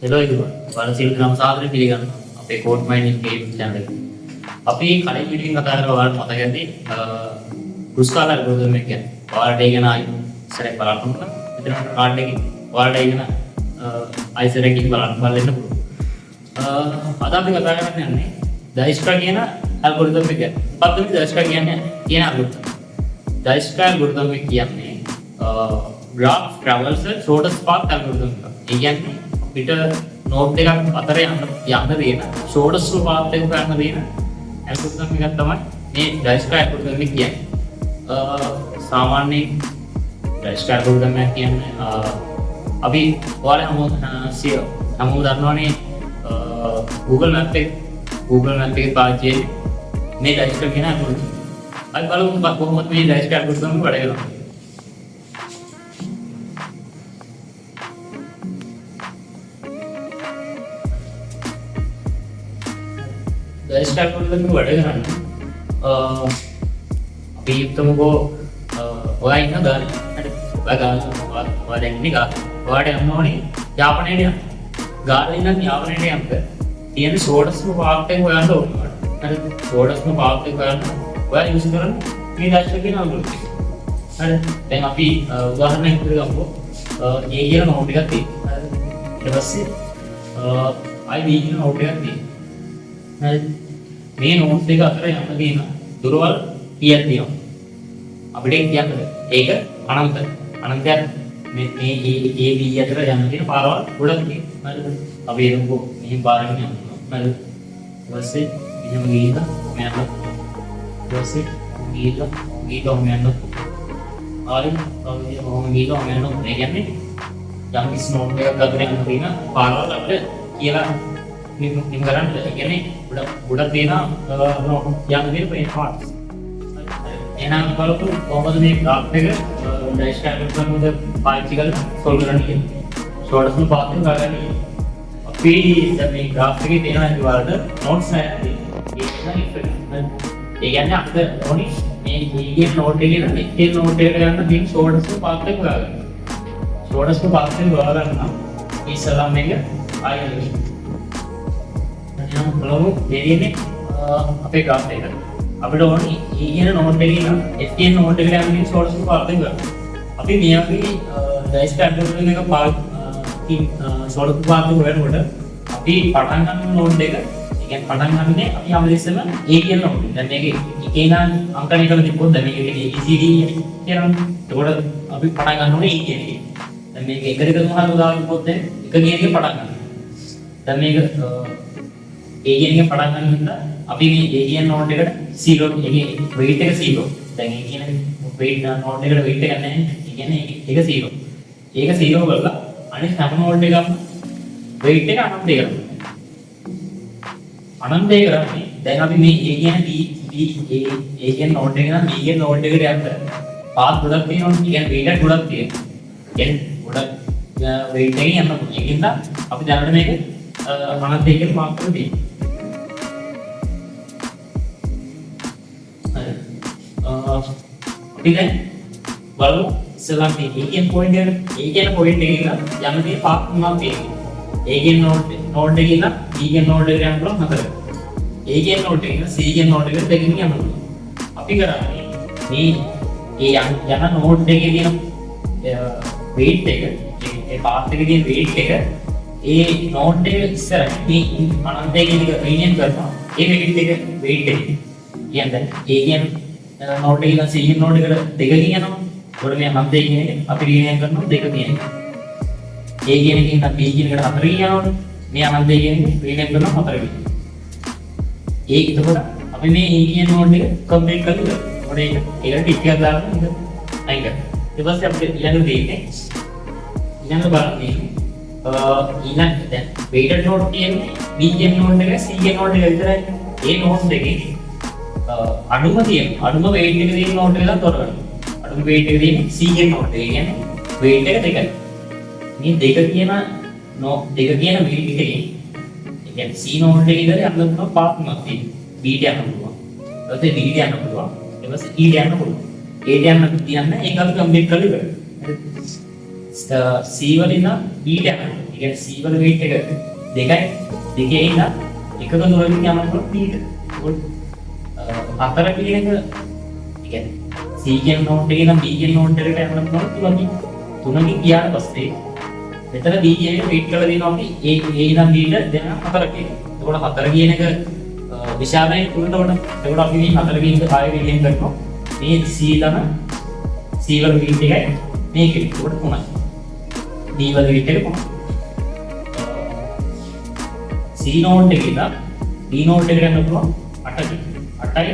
Hello everyone. Valensil Gram Sadri පිළිගන්න අපේ code mining game channel එක. අපි කලින් වීඩියෝ එකකින් කතා කරලා ඔයාලට මතක ඇති පුස්කාල algorithm එක ගැන. ඔයාලට ඒක නායි ඉස්සරහ බලන්න ඕන. මෙතන කාඩ් එකකින් ඔයාලට ඒක නා අයිසර් එකකින් බලන්න පුළුවන්. අද අපි කතා කරන්න යන්නේ Dijkstra කියන algorithm එක ගැන. මොකක්ද මේ Dijkstra කියන්නේ කියන algorithm. Dijkstra algorithm එක කියන්නේ graph traversal shortest path algorithm එක. ඒ කියන්නේ පිට නෝඩ් එකක් අතර යන්න දෙන shortest path එක ගන්න දෙන algorithm එකක් තමයි මේ Dijkstra algorithm එක කියන්නේ. සාමාන්‍යයෙන් Dijkstra algorithm එක කියන්නේ අපි ඔයාලා හැමෝම දන්නවනේ Google Map එකේ පාවිච්චි මේ Dijkstra කියන algorithm. අපි බලමු කොහොමද මේ Dijkstra algorithm එක වැඩ කරන්නේ. Dijkstra algorithm එක වැඩ කරන්නේ අපි හිතමුකෝ ඔයා ඉන්න ගාන හරි ඔයා දැන් ඉන්නේ ගාන ඔයාට යන්න ඕනේ යාපනයට යන්න ගාන ඉන්න යාපනයට යන්න තියෙන shortest path එක හොයන්න ඕනේ හරි shortest path එක හොයන්න ඔයා යූස් කරන්නේ මේ Dijkstra කියන algorithm හරි දැන් අපි උදාහරණයක් විදිහට ගමුකෝ A කියන නෝඩ් එකක් තියෙනවා හරි ඊට පස්සේ I B කියන නෝඩ් එකක් තියෙනවා හරි මේ නෝඩ් දෙක අතර යන්න තියෙන දුරවල් කීයක් තියෙනවද අපිට කියන්නද ඒක අනන්තයක් මේ A B අතර යන්න තියෙන පාරවල් ගොඩක් තියෙනවා හරිද අපි එමුකෝ මෙහෙම පාරකින් යනවා හරිද ඊපස්සේ මෙහෙම ගිහින් මෙන්න ඊපස්සේ ගිහින් මෙන්න ආරින් කොහොම ගිහින් මෙන්න ඒ කියන්නේ යම් කිසි නෝඩ් එකක් අතර යන්න තියෙන පාරවල් අපිට කියලා නිම කරන්න කියන්නේ ගොඩක් දෙන යම් දෙන මේ පාර්ට්ස් එහෙනම් බලමු කොහොමද මේ graph එක Dijkstra algorithm එක පාවිච්චි කරලා solve කරන්නේ shortest path එක ගන්න. අපි දැන් මේ graph එකේ තියෙන ඇති වලට nodes නැහැ. ඒ කියන්නේ අපිට ඕනි මේ කියන node එකේ නම් ඒ node එකට යන්න තියෙන shortest path එක හොයාගන්න. shortest path එක හොයාගන්න ඉස්සලා මේක ආයෙත් බලමු දෙන්නේ අපේ graph එක. අපිට ඕනේ E කියන නෝඩ් එකේ නම් F කියන නෝඩ් එකට යන්නේ shortest path එක ගන්න. අපි මේ අපි Dijkstra algorithm එක පාවිච්චි shortest path එක හොයනකොට අපි පටන් ගන්න නෝඩ් එක, ඒ කියන්නේ පටන් ගන්නේ අපි හැමදෙස්සම A කියන නෝඩ් එක. දැන් මේකේ එකේ නම් අංකණය කරලා තිබ්බොත් දැන් මේකේ ABCD කියනවා. ඒකට අපි පටන් ගන්න ඕනේ E කියන එකේ. දැන් මේක 1 2 3 4 උදාහරණ තිබ්බොත් දැන් 1 කියන එකේ පටන් ගන්නවා. දැන් මේක A කියන එකෙන් පටන් ගන්න හින්දා අපි මේ A කියන නෝඩ් එකට 0 එකේ weight එක 0. දැන් A කියන weight නෝඩ් එකට weight එක නැහැ. ඒ කියන්නේ ඒක 0. ඒක 0 කරලා අනිත් හැම නෝඩ් එකක්ම weight එක අනන්තය කරනවා. අනන්තය කරන්නේ දැන් අපි මේ A කියන A කියන නෝඩ් එක නම් B කියන නෝඩ් එකට යන්න පාත් ගොඩක් තියෙනවා. ඒ කියන්නේ weight එක ගොඩක් තියෙනවා. කියන්නේ ගොඩක් weight එකෙන් යන්න පුළුවන්. ඒකින්ද අපි දැනට මේක අනන්තය කියලා මාක් කරලා තියෙනවා. අපි දැන් බලමු ඉස්සෙල්ලා මේ A කියන පොයින්ට් එකේ යන්න තියෙන පාත් මොනවද තියෙන්නේ. A කියන නෝඩ් එකේ ඉඳලා B කියන නෝඩ් එකට යන්න පුළුවන් හතර. A කියන නෝඩ් එකේ ඉඳලා C කියන නෝඩ් එකට දෙකකින් යන්න පුළුවන්. අපි කරන්නේ මේ යන නෝඩ් එකේ තියෙන weight එක ඒ පාත් එකේ තියෙන weight එක ඒ නෝඩ් එක ඉස්සරහ මේ අනන්තය කියන එක රීනියම් කරනවා. ඒ weight එක කියන්නේ A කියන නෝඩ් එකේ ඉඳලා C කියන නෝඩ් එකට දෙකකින් යනවා. ඒකට මේ අනන්තය කියන එක අපි රීනියම් කරනවා දෙක කියන එක. A කියන එකෙන් ඉඳලා B කියන එකට හතරකින් යනවනේ. මේ අනන්තය කියන එක රීනියම් කරනවා හතරකින්. එතකොට අපි මේ A කියන නෝඩ් එක කම්ප්ලීට් කරලා ඉවරයි. ඒකට ටික් එකක් දාලා ඉඳ අයින් කරනවා. ඊට පස්සේ අපිට ඊළඟට දෙන්නේ ඊළඟ බලන්නේ ඊළඟ දැන් weighted node කියන්නේ B කියන node එක C කියන node එක විතරයි. ඒ node දෙකේ අඩුම weight එක තියෙන node එක නම් තොරවන්න. අඩුම weight එක තියෙන C කියන node එක. කියන්නේ weight එක දෙකයි. මේ දෙක කියන weight එකේ ඒ කියන්නේ C node එකේ ඉඳලා යන්න පුළුවන් path එකක් තියෙනවා. B ට යන්න පුළුවන්. ඊට පස්සේ D ට යන්න පුළුවන්. ඊට පස්සේ E ට යන්න පුළුවන්. A ට යන්න තියන්න ඒක අපි කම්ප්ලීට් කරලා ඉවරයි. C වලින් නම් E ට යනවා. ඒ කියන්නේ C වල weight එක දෙකයි. දෙකේ ඉඳන් එකක දුරකින් යනකොට D ට. හතර කියන එක ඒ කියන්නේ C කියන නෝඩ් එකේ නම් B කියන නෝඩ් එකට යනකොට තුනකින් ගියාට පස්සේ මෙතන D කියන එක weight කරලා දෙනවා අපි A ඉඳන් D ට දෙන හතර කියන. එතකොට හතර කියන එක විශාලයි තුනට වඩා. එතකොට අපි මේ හතර කියන එක ආයෙ විලෙන් කරනවා. මේ C ළම C වල weight එකයි මේකේ. එතකොට 3යි. D වල weight එක 3යි. C නෝඩ් එකේ ඉඳන් D නෝඩ් එකට යන්න පුළුවන් 8යි. 8යි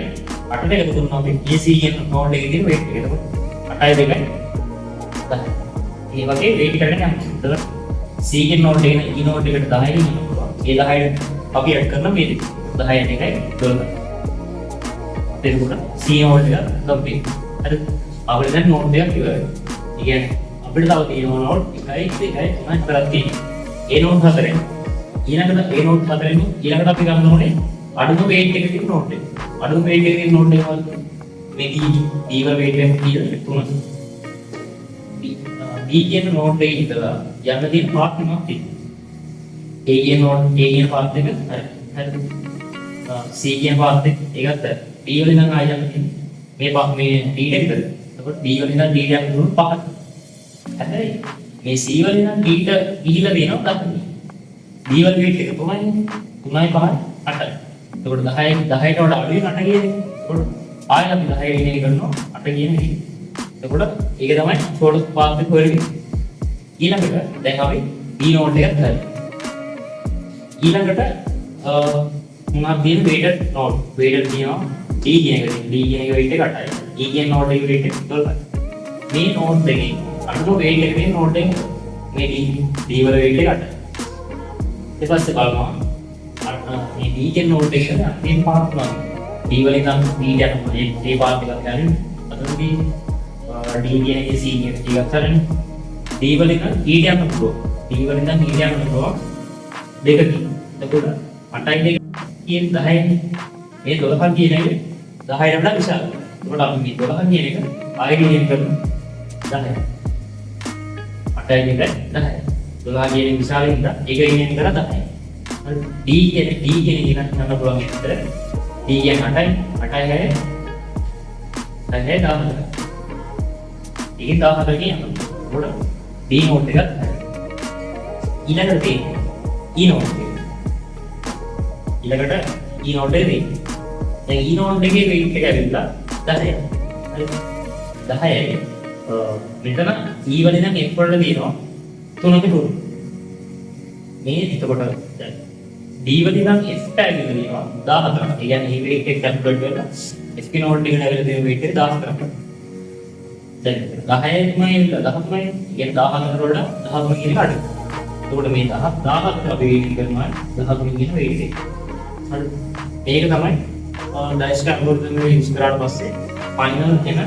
8ට එකතු කරනවා අපි AC කියන නෝඩ් එකේ තියෙන weight එක. එතකොට 8යි 2යි 10යි. මේ වගේ weight කරගෙන යනවා. C කියන නෝඩ් එකේ E නෝඩ් එකට 10යි යන්න පුළුවන්. ඒ 10යි අපි ඇඩ් කරන මේ දෙක 10යි 2යි 12යි. එතකොට C නෝඩ් එක ගම්පේ. හරි. අපිට දැන් නෝඩ් දෙකක් ඉවරයි. ඒ කියන්නේ අපිට තව තියෙනවා නෝඩ් 1යි 2යි 3යි 4ක් තියෙනවා. ඒ නෝඩ් හතරෙන් ඊළඟට ඒ නෝඩ් හතරෙන් ඊළඟට අපි ගන්න ඕනේ අඩුම weight එකක තියෙන නෝඩ් එක. අඩුම weight එකක තියෙන නෝඩ් එක වල මේ D වල weight එක කියලා තුනයි. B කියන නෝඩ් එකේ ඉඳලා යන්න තියෙන පාත් තුනක් තියෙනවා. A කියන නෝඩ් A කියන පාත් එක හරි. C කියන පාත් එක ඒකත් D වල ඉඳන් ආයෙ යන්න තියෙනවා. මේ D ට විතර. එතකොට D වල ඉඳන් D ට යන්න පහක්. හරි. මේ C වල ඉඳන් D ට ගිහිලා දෙනවා 10. D වල weight එක 3යි 3යි 5යි 8යි. එතකොට 10ට වඩා අඩුයි 8 කියන එක. එතකොට ආයෙ අපි 10 කියන එක කරනවා 8 කියන එක. එතකොට ඒක තමයි shortest path එක හොයන්නේ. ඊළඟට දැන් අපි D node එකත් හරි. ඊළඟට මොනවද තියෙන weighted node. weighted කියනවා D කියන එක. D කියන එක weight එක 8යි. E කියන node එකේ weight එක 12යි. මේ node දෙකේ අඩුම weight එක තියෙන node එක මේ D වල weight එක 8යි. ඊට පස්සේ බලනවා මේ D කියන node එකට මේ පාත් තුනක්. D වලින් නම් D ට යනවා. ඒ පාත් එකක් ගන්න. අතනදී D කියන එකේ C කියන එක ටිකක් හරිනේ. D වලින් නම් E ට යන්න පුළුවන්. D වලින් නම් E ට යන්න පුළුවන්. දෙකකින්. එතකොට 8යි 2 කියන 10යි. මේ 12ක් කියන එක 10ට වඩා විශාලයි. එතකොට අපි මේ 12ක් කියන එක ආයෙ ගෙනියන්න කරනවා 10යි. 8යි 2 10යි. 12 කියන එක විශාලයි නේද? ඒක ගෙනියන්න කරා 10යි. හරි. D කියන එක ගන්න පුළුවන් විතර. D කියන 8යි 8යි 6යි 14යි. ඒක 14 කියනවා. මොකද D නෝඩ් එකත් ඊළඟට E නෝඩ් එක. ඊළඟට E නෝඩ් එකේ දැන් E නෝඩ් එකේ weight එක ඇවිල්ලා 10යි. හරි. 10යි. මෙතන E වලින් නම් F වලට තියෙනවා 3ක 2. මේ එතකොට දැන් D වලින් නම් F ට ඇවිල්ලා තියෙනවා 14ක්. ඒ කියන්නේ මේ weight එක කැල්කියුලේට් කරලා F නෝඩ් එකට ඇවිල්ලා තියෙන weight එක 14ක්. දැන් 10යි තමයි 13යි කියන්නේ 14කට වඩා 13 කියන එක අඩුයි. එතකොට මේ 17 අපි weight කරනවා 13 කියන weight එක. හරි. මේක තමයි ඩයිස්ට් ඇල්ගොරිතම් එක යූස් කරාට පස්සේ ෆයිනල් එන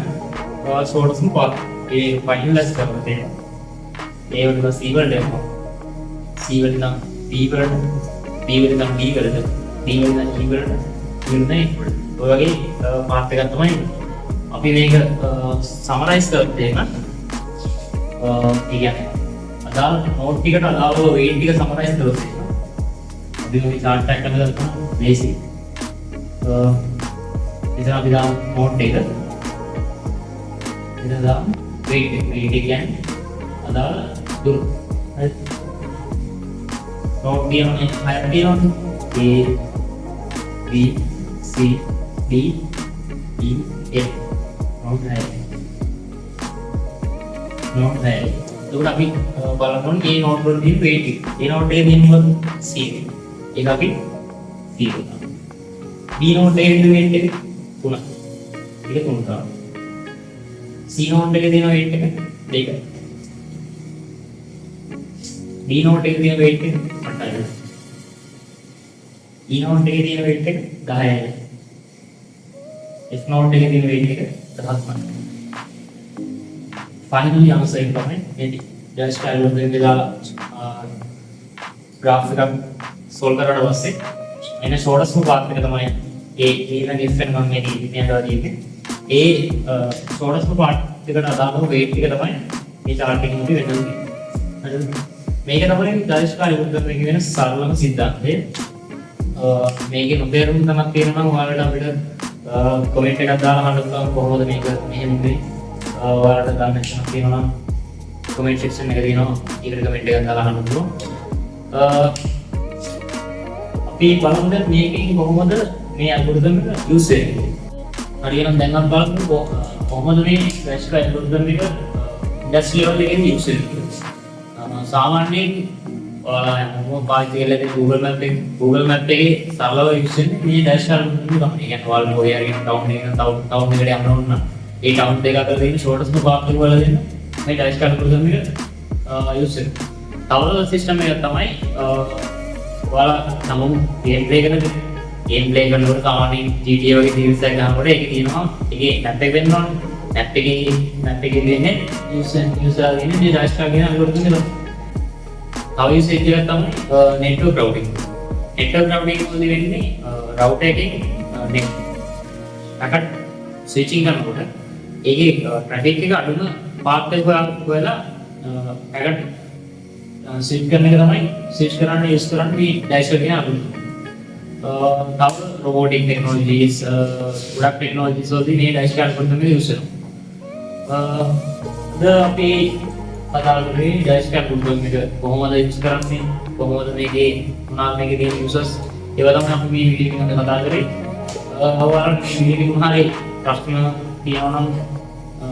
shortest path. ඒ ෆයිනලයිස් කරලා තියෙනවා. ඒ වගේ C වලට යනවා. C වල නම් B වලට, B වල නම් D වලට, D වල නම් E වලට, E වල නම් F වලට. ඔය වගේ පාත් එකක් තමයි අපි මේක සමරයිස් කරත් එහෙම ඒ කියන්නේ අදාළ නෝට් ටිකට අදාළව weight ටික සමරයිස් කරොත් අපි මේ chart එක කරලා දාන්න බේසික් ඉතින් අපි දාමු නෝට් එක ඉතින් දාමු weight එක කියන්නේ අදාළ දුර හරි නෝට් කියන්නේ හයක් තියෙනවනේ A B C D E F note හයයි. එතකොට අපි බලමු මේ නෝට් වල තියෙන weight එක. ඒ නෝට් එකේ තියෙන මොකද? C එක. ඒක අපි C එක. B නෝට් එකේ තියෙන weight එක 3. ඒක 3 තමයි. C නෝට් එකේ තියෙන weight එක 2යි. D නෝට් එකේ තියෙන weight එක 8යි. E නෝට් එකේ තියෙන weight එක 10යි. F නෝට් එකේ තියෙන weight එක 10යි. Finally answer එක තමයි මේ ඩෑෂ් ඇල්ගොරිතම් එකේ දාලා graph එකක් solve කරලා පස්සේ එන shortest path එක තමයි ඒ ඊළඟ F එක මම මේ දිහා තියෙන්නේ. ඒ shortest path එකට අදාළව weight එක තමයි මේ chart එකෙන් උඩ වෙන්නේ. මේක තමයි දර්ශකයන් උත්තර කියන සරලම සිද්ධාන්තය. මේකේ නොතේරුම් තමක් තියෙනවා නම් ඔයාලට අපිට කමෙන්ට් එකක් දාලා අහන්න පුළුවන් කොහොමද මේක මෙහෙම උනේ. ඔයාලට දාන්න තියෙනවා නම් කමෙන්ට් සෙක්ෂන් එකේ තියෙනවා ඒකට කමෙන්ට් එකක් දාලා අහන්න පුළුවන්. අපි බලමු මේකෙන් කොහොමද මේ ඇල්ගොරිතම් එක යූස් වෙන්නේ. හරියනම් දැන් අපි බලමු කොහොමද මේ දර්ශක ඇල්ගොරිතම් එක ඉන්ඩස්ට්‍රි ලෙවල් එකේ යූස් වෙන්නේ. සාමාන්‍යයෙන් ඔයාලා පාවිච්චි කරලා තියෙන Google Map එකේ සරලව යූස් වෙන්නේ මේ දර්ශක ඇල්ගොරිතම් එක තමයි. ඒ කියන්නේ ඔයාලා කොහේ හරි ටවුන් එකට යන්න ඕන නම් ඒ ටවුන් දෙක අතර තියෙන ෂෝටස්ට් පාත් එක වල දෙන්න මේ දර්ශක ඇල්ගොරිතම් එක යූස් වෙනවා. තව සිස්ටම් එකක් තමයි ඔයාලා තමන් ගේම් ප්ලේ කරනකොට සාමාන්‍යයෙන් GTA වගේ සීරීස් එකක් ගන්නකොට ඒකේ තියෙනවා ඒකේ නැට් එක වෙන්න ඕනේ. නැට් එකේ දෙන්නේ යූසර් දෙන්නේ මේ දර්ශක කියන ඇල්ගොරිතම් එක. තව යූසේජ් එකක් තමයි network routing. network routing වලදී වෙන්නේ router එකකින් net packet switching කරනකොට ඒකේ traffic එක අඩුම path එක හොයලා packet switch කරන එක තමයි switch කරන්න use කරන්නේ මේ dashboard කියන අලුත්. තව robotic technologies ගොඩක් technologies වලදී මේ dashboard algorithm එක use වෙනවා. අපි කතා කරේ dashboard algorithm එක කොහොමද use කරන්නේ, කොහොමද මේකේ මොනවාද මේකේ තියෙන users ඒවා තමයි අපි මේ වීඩියෝ එකෙන් කතා කරේ. ඔයාලට මේ වීඩියෝ එකේ හරි ප්‍රශ්න තියෙනවා නම්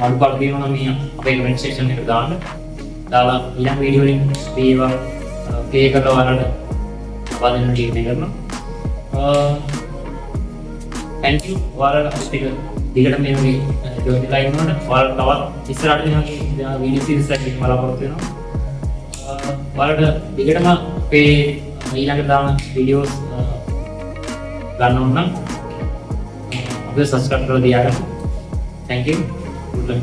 අඩුපාඩු තියෙනවා නම් මේ අපේ comment section එකට දාන්න. දාලා ඊළඟ වීඩියෝ වලින් මේවා ප්ලේ කරලා ඔයාලට අපදින්න තීරණය කරනවා. thank you ඔයාලට ටික දිගට මේ වගේ වීඩියෝ ලයිව් වුණාට ඔයාලට තවත් ඉස්සරහට මේ වීඩියෝ සීරීස් එකක් බලාපොරොත්තු වෙනවා. ඔයාලට දිගටම අපේ ඊළඟට දාන වීඩියෝස් ගන්න ඕන නම් අපේ subscribe කරලා තියාගන්න. thank you good luck.